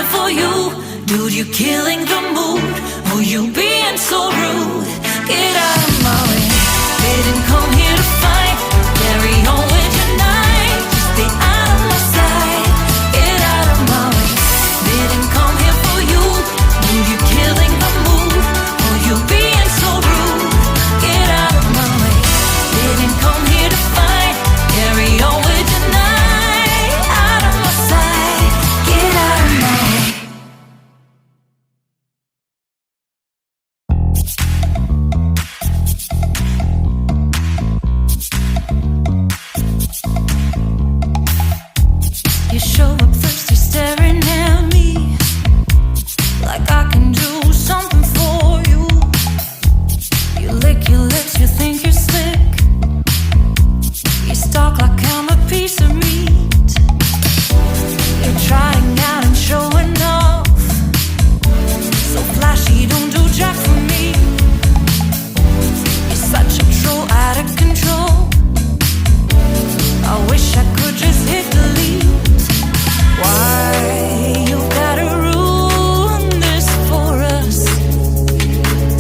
here for you. Dude, you're killing the mood. Oh, you being so rude. Get out of my way. Didn't come here to fight. Carry on with your night. Just stay out of my sight. Get out of my way. Didn't come here for you. Dude, you're killing the mood. Oh, you being so rude. Get out of my way. Didn't come here to fight. Carry on with your night. Out of my sight. Get out of my way. You show up thirsty, staring at me like I can do something for you. You lick your lips, you think you're slick. You stalk like I'm a piece of meat. You're trying out and showing off. So flashy, don't do jack for me. You're such a troll, out of control. I wish I could just hit delete. Why you gotta ruin this for us?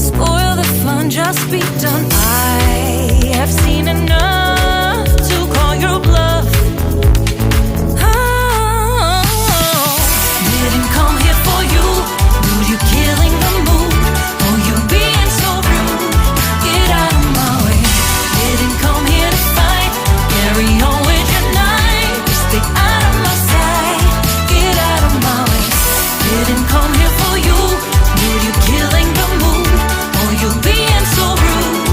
Spoil the fun, just be done. I have seen enough to call your bluff. Oh, didn't come here for you. Dude, you're killing the mood. Oh, you being so rude. Get out of my way. Didn't come here to fight. Carry on with your night. Just stay out of my sight. Get out of my way. Didn't come here for you. Dude, you're killing the mood. Oh, you being so rude.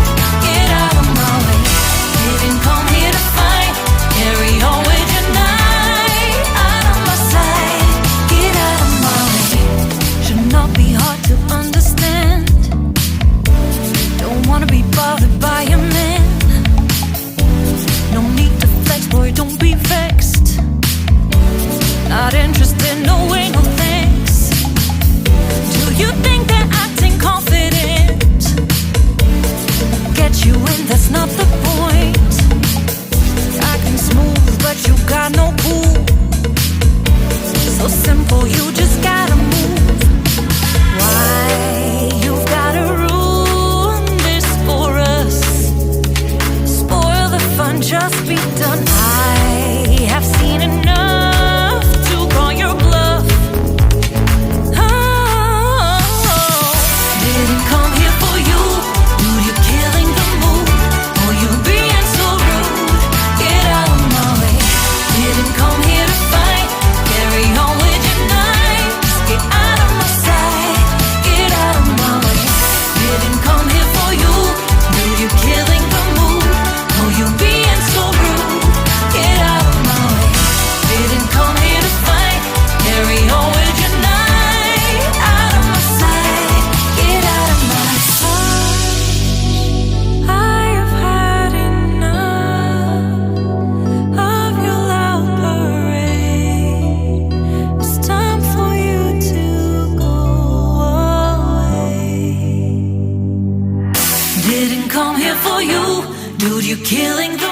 Get out of my way. Didn't come here to fight. Carry on with your night. Out of my sight. Get out of my way. Should not be hard to understand. Don't wanna be bothered by a man. No need to flex, boy, don't be vexed. Not interested, no way, no thanks. Do you think that acting confident get you in? That's not the point. Acting smooth, but you got no cool. So simple, you just gotta move. Why you gotta ruin this for us? Spoil the fun, just be done. I have seen enough to call your bluff. Oh, didn't come here for you. Dude, you're killing the mood. Oh, you being so rude. Get out of my way. Didn't come here to fight. Carry on with your night. Just get out of my sight. Get out of my way. Didn't come here for you. Dude, you're killing the mood. Oh, you being so rude. Get out of my way. Didn't come here to fight. Carry on with your night. Out of my sight. Get out of my sight. I have had enough of your loud parade. It's time for you to go away. Didn't come here for you. Dude, you're killing the